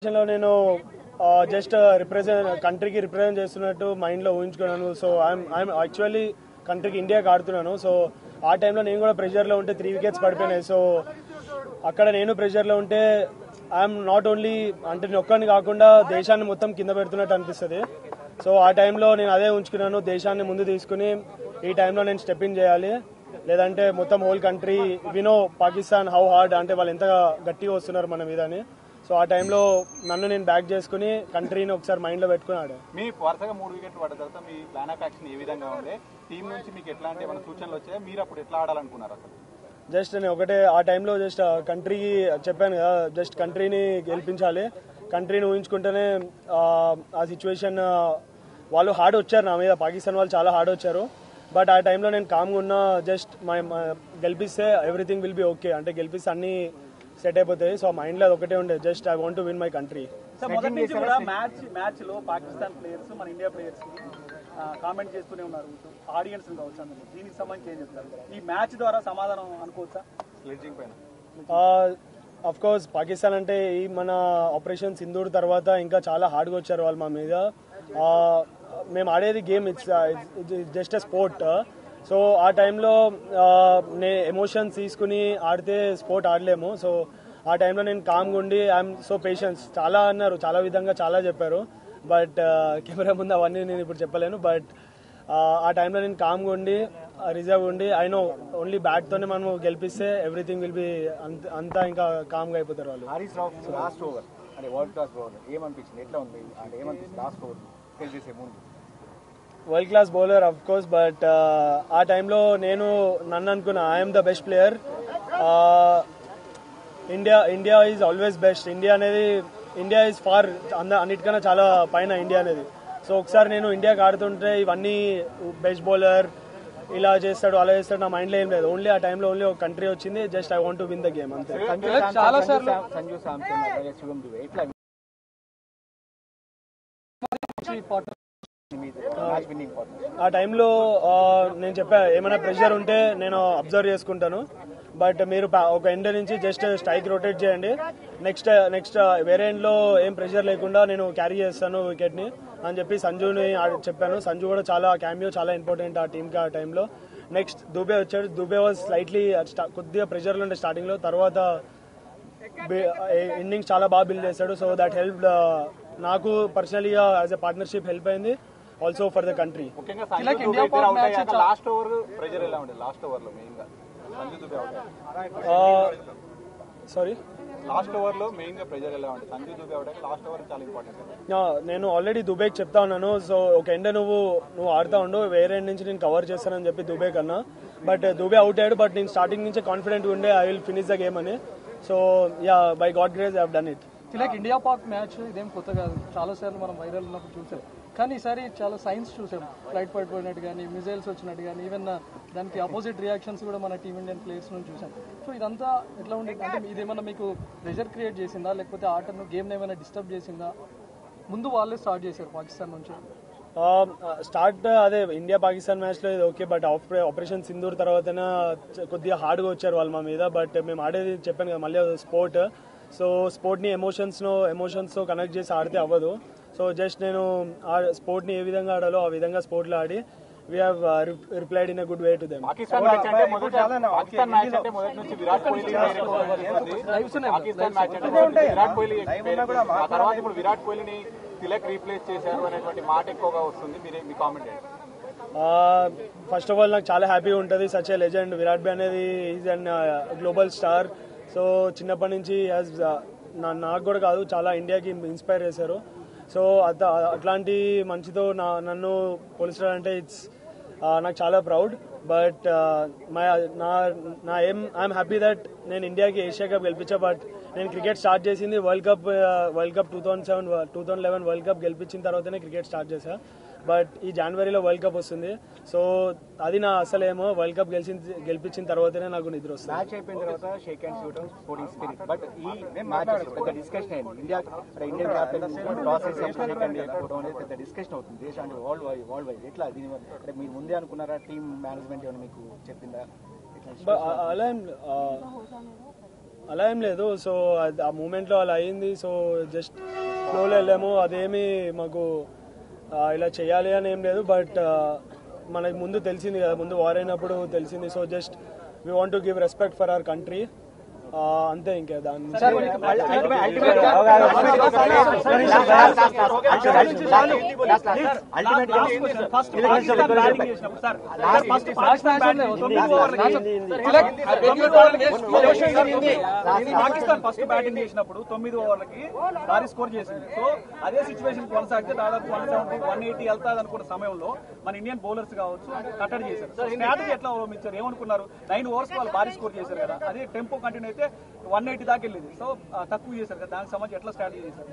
లో నేను జస్ట్ కంట్రీకి రిప్రజెంట్ చేస్తున్నట్టు మైండ్లో ఊహించుకున్నాను. సో ఐఎమ్ యాక్చువల్లీ కంట్రీకి ఇండియాకి ఆడుతున్నాను. సో ఆ టైంలో నేను కూడా ప్రెషర్లో ఉంటే 3 వికెట్స్ పడిపోయినాయి. సో అక్కడ నేను ప్రెషర్లో ఉంటే ఐఎమ్ నాట్ ఓన్లీ అంటే నేను ఒక్కరిని కాకుండా దేశాన్ని మొత్తం కింద పెడుతున్నట్టు అనిపిస్తుంది. సో ఆ టైంలో నేను అదే ఉంచుకున్నాను, దేశాన్ని ముందు తీసుకుని ఈ టైంలో నేను స్టెప్ ఇన్ చేయాలి, లేదంటే మొత్తం హోల్ కంట్రీ వినో పాకిస్తాన్ హౌ హార్డ్ అంటే వాళ్ళు ఎంత గట్టిగా వస్తున్నారు మన మీద అని. సో ఆ టైంలో నన్ను నేను బ్యాక్ చేసుకుని కంట్రీని ఒకసారి మైండ్లో పెట్టుకుని ఆడాను. మీ వరుసగా 3 వికెట్లు పడ్డ తర్వాత మీ ప్లాన్ ఆఫ్ యాక్షన్ ఏ విధంగా ఉంది? టీం నుంచి మీకు ఎట్లాంటి ఏమైనా సూచనలు వచ్చాయా? మీరు అప్పుడు ఎట్లా ఆడాలనుకున్నారు? అసలు జస్ట్ నేను ఒకటే ఆ టైంలో జస్ట్ కంట్రీకి చెప్పాను కదా, జస్ట్ కంట్రీని గెలిపించాలి, కంట్రీని ఊహించుకుంటేనే ఆ సిచ్యువేషన్ వాళ్ళు హార్డ్ వచ్చారు నా మీద, పాకిస్తాన్ వాళ్ళు చాలా హార్డ్ వచ్చారు. బట్ ఆ టైంలో నేను కామ్గా ఉన్నా, జస్ట్ గెలిపిస్తే ఎవ్రీథింగ్ విల్ బి ఓకే, అంటే గెలిపిస్తే అన్ని సెట్ అయిపోతాయి. సో మైండ్లో అది ఒకటే ఉండే, just I want to win my country. మొదటి నుంచి కూడా మ్యాచ్ లో పాకిస్తాన్ ప్లేయర్స్ మన ఇండియా ప్లేయర్స్ కామెంట్ చేస్తూనే ఉన్నారు, ఆడియన్స్ కావచ్చు. అందులో దీనికి సంబంధించి ఏం చెప్తారు? ఈ మ్యాచ్ ద్వారా సమాధానం అనుకోవచ్చా? స్లెడ్జింగ్ పైన అఫ్ కోర్స్ పాకిస్తాన్ అంటే ఈ మన ఆపరేషన్ సింధూర్ తర్వాత ఇంకా చాలా హార్డ్గా వచ్చారు వాళ్ళు మా మీద. మేము ఆడేది game, it's just a sport. So ఆ టైంలో ఎమోషన్స్ తీసుకుని ఆడితే స్పోర్ట్ ఆడలేము. సో ఆ టైంలో నేను కామ్గా ఉండి ఐఎమ్ సో పేషెన్స్ చాలా అన్నారు, చాలా విధంగా చాలా చెప్పారు. బట్ కెమెరా ముందు అవన్నీ నేను ఇప్పుడు చెప్పలేను. బట్ ఆ టైంలో నేను కామ్గా ఉండి రిజర్వ్ ఉండి ఐ నో ఓన్లీ బ్యాట్తోనే మనం గెలిపిస్తే ఎవ్రీథింగ్ విల్ బి అంతా ఇంకా కామ్గా అయిపోతారు వాళ్ళు. హరీష్ రావు లాస్ట్ ఓవర్ అంటే వరల్డ్ క్లాస్ బౌలర్ ఏమనిపించింది? ఎట్లా ఉంది అంటే ఏమనిపించింది లాస్ట్ ఓవర్ ఫేస్ చేసే ముందు? World class bowler of course, but ఆ టైంలో నేను నన్ను అనుకున్నా I'm the best player. India is always best. India is far అన్నిటికన్నా చాలా పైన ఇండియా అనేది. సో ఒకసారి నేను ఇండియాకి ఆడుతుంటే ఇవన్నీ బెస్ట్ బౌలర్ ఇలా చేస్తాడు అలా చేస్తాడు నా మైండ్లో ఏం లేదు. ఓన్లీ ఆ టైంలో ఓన్లీ ఒక కంట్రీ వచ్చింది, just I want to win the game అంతే. చాలా సార్లు ఆ టైంలో నేను చెప్పా ఏమైనా ప్రెషర్ ఉంటే నేను అబ్జర్వ్ చేసుకుంటాను, బట్ మీరు ఒక ఎండ్ నుంచి జస్ట్ స్ట్రైక్ రొటేట్ చేయండి, నెక్స్ట్ వేరే ఎండ్లో ఏం ప్రెషర్ లేకుండా నేను క్యారీ చేస్తాను వికెట్ని అని చెప్పి సంజుని చెప్పాను. సంజు కూడా చాలా క్యామియో చాలా ఇంపార్టెంట్ ఆ టీంకి ఆ టైంలో. నెక్స్ట్ దుబే వచ్చాడు. దుబే వాజ్ స్లైట్లీ కొద్దిగా ప్రెషర్లో ఉండే స్టార్టింగ్లో, తర్వాత ఇన్నింగ్స్ చాలా బాగా బిల్డ్ చేశాడు. సో దట్ హెల్ప్ నాకు పర్సనలీగా యాజ్ ఎ పార్ట్నర్షిప్ హెల్ప్ అయింది, also for the country. Last over pressure ఎలా ఉండేది? లాస్ట్ ఓవర్ లో మెయిన్ గా Sanju Dube sorry last over లో మెయిన్ గా ప్రెషర్ ఎలా ఉండేది? Sanju Dube out last over చాలా ఇంపార్టెంట్. నేను ఆల్రెడీ దుబేకి చెప్తా ఉన్నాను, సో ఒక ఎండ్ నువ్వు ఆడుతా ఉండు, వేరే ఎండ్ నుంచి నేను కవర్ చేస్తానని చెప్పి దుబే కన్నా. బట్ దుబే అవుట్ అయ్యాడు, బట్ నేను స్టార్టింగ్ నుంచి కాన్ఫిడెంట్ ఉండే I will finish the game అని. So yeah, by God grace I have done it. Like India Pak match ఇదేం కొత్త కాదు, చాలా సార్లు మనం వైరల్ ఉన్నప్పుడు చూసాం. కానీ ఈసారి చాలా సైన్స్ చూసాం, ఫ్లైట్ పడిపోయినట్టు కానీ మిజైల్స్ వచ్చినట్టు కానీ, ఈవెన్ దానికి అపోజిట్ రియాక్షన్స్ కూడా మన టీమ్ ఇండియన్ ప్లేయర్స్ నుంచి చూసాం. సో ఇదంతా ఎట్లా ఉండేది? అంటే ఇదేమన్నా మీకు ప్రెషర్ క్రియేట్ చేసిందా, లేకపోతే ఆటను గేమ్ని ఏమైనా డిస్టర్బ్ చేసిందా? ముందు వాళ్ళే స్టార్ట్ చేశారు పాకిస్తాన్ నుంచి. స్టార్ట్ అదే ఇండియా పాకిస్తాన్ మ్యాచ్లో ఇది ఓకే, బట్ ఆపరేషన్ సింధూర్ తర్వాతనే కొద్దిగా హార్డ్గా వచ్చారు వాళ్ళు మా మీద. బట్ మేము ఆడేది చెప్పాను కదా మళ్ళీ స్పోర్ట్. సో స్పోర్ట్ని ఎమోషన్స్తో కనెక్ట్ చేసి ఆడితే అవ్వదు. సో జస్ట్ నేను ఆ స్పోర్ట్ని ఏ విధంగా ఆడాలో ఆ విధంగా స్పోర్ట్లో ఆడి we have replied in a good way to them. Pakistan match అంటే మొదటి నుంచి విరాట్ కోహ్లీ తర్వాత ఇప్పుడు విరాట్ కోహ్లీని తిలక్ రీప్లేస్ చేశారు అనేటువంటి మాట ఎక్కువగా వస్తుంది. మీ కామెంట్ ఏంటి? ఫస్ట్ ఆఫ్ ఆల్ నాకు చాలా హ్యాపీగా ఉంటుంది. సచ్ ఏ లెజెండ్ విరాట్ భాయ్ అనేది is an global star. So చిన్నప్పటి నుంచి నాకు కూడా కాదు చాలా ఇండియాకి ఇన్స్పైర్ చేశారు. సో అట్లాంటి మంచితో నన్ను పోలిస్తాడంటే ఇట్స్ నాకు చాలా ప్రౌడ్. బట్ నా ఐఎమ్ హ్యాపీ దట్ నేను ఇండియాకి ఏషియా కప్ గెలిపించా. బట్ నేను క్రికెట్ స్టార్ట్ చేసింది వరల్డ్ కప్ 2011 వరల్డ్ కప్ గెలిపించిన తర్వాతనే క్రికెట్ స్టార్ట్ చేశా. బట్ ఈ జనవరిలో వరల్డ్ కప్ వస్తుంది. సో అది నా అసలేమో వరల్డ్ కప్ గెలిపించిన తర్వాతనే నాకు నిద్ర వస్తుంది. మ్యాచ్ అయిపోయిన తర్వాత షేక్ హ్యాండ్స్ ఇవ్వడం స్పోర్టింగ్ స్పిరిట్. బట్ ఈ మ్యాచ్ పెద్ద డిస్కషన్ అయింది. ఇండియన్ క్యాప్టెన్ టాస్ చేసి షేక్ హ్యాండ్ ఇవ్వడం అనేది పెద్ద డిస్కషన్ అవుతుంది దేశానికి వరల్డ్ వైడ్. ఎట్లా దీని అంటే మీరు ముందే అనుకున్నారా? టీమ్ మేనేజ్మెంట్ ఏమైనా మీకు చెప్పిందా? అలా అలా ఏం లేదు. సో ఆ మూమెంట్లో అలా అయింది. సో జస్ట్ ఫ్లోలో వెళ్ళాము. అదేమి మాకు ఇలా చేయాలి అని ఏం లేదు. బట్ మనకి ముందు తెలిసింది కదా, ముందు వార్ అయినప్పుడు తెలిసింది. So just we want to give respect for our country, అంతే. ఇంకా దాని పాకిస్తాన్ ఫస్ట్ బ్యాటింగ్ చేసినప్పుడు 9 ఓవర్లకి భారీ స్కోర్ చేసింది. సో అదే సిచ్యువేషన్ కొనసాగితే దాదాపు 170, 180 వెళ్తాది అనుకున్న సమయంలో మన ఇండియన్ బౌలర్స్ కావచ్చు కట్టడి చేశారు. సో స్ట్రాటజీ ఎట్లా అవలంబించారు, ఏమనుకున్నారు? 9 ఓవర్స్ వాళ్ళు భారీ స్కోర్ చేశారు కదా, అదే టెంపో కంటిన్యూ అయితే 180 దాకా వెళ్ళింది. సో తక్కువ చేశారు కదా, దానికి సంబంధించి ఎట్లా స్ట్రాటజీ చేశారు?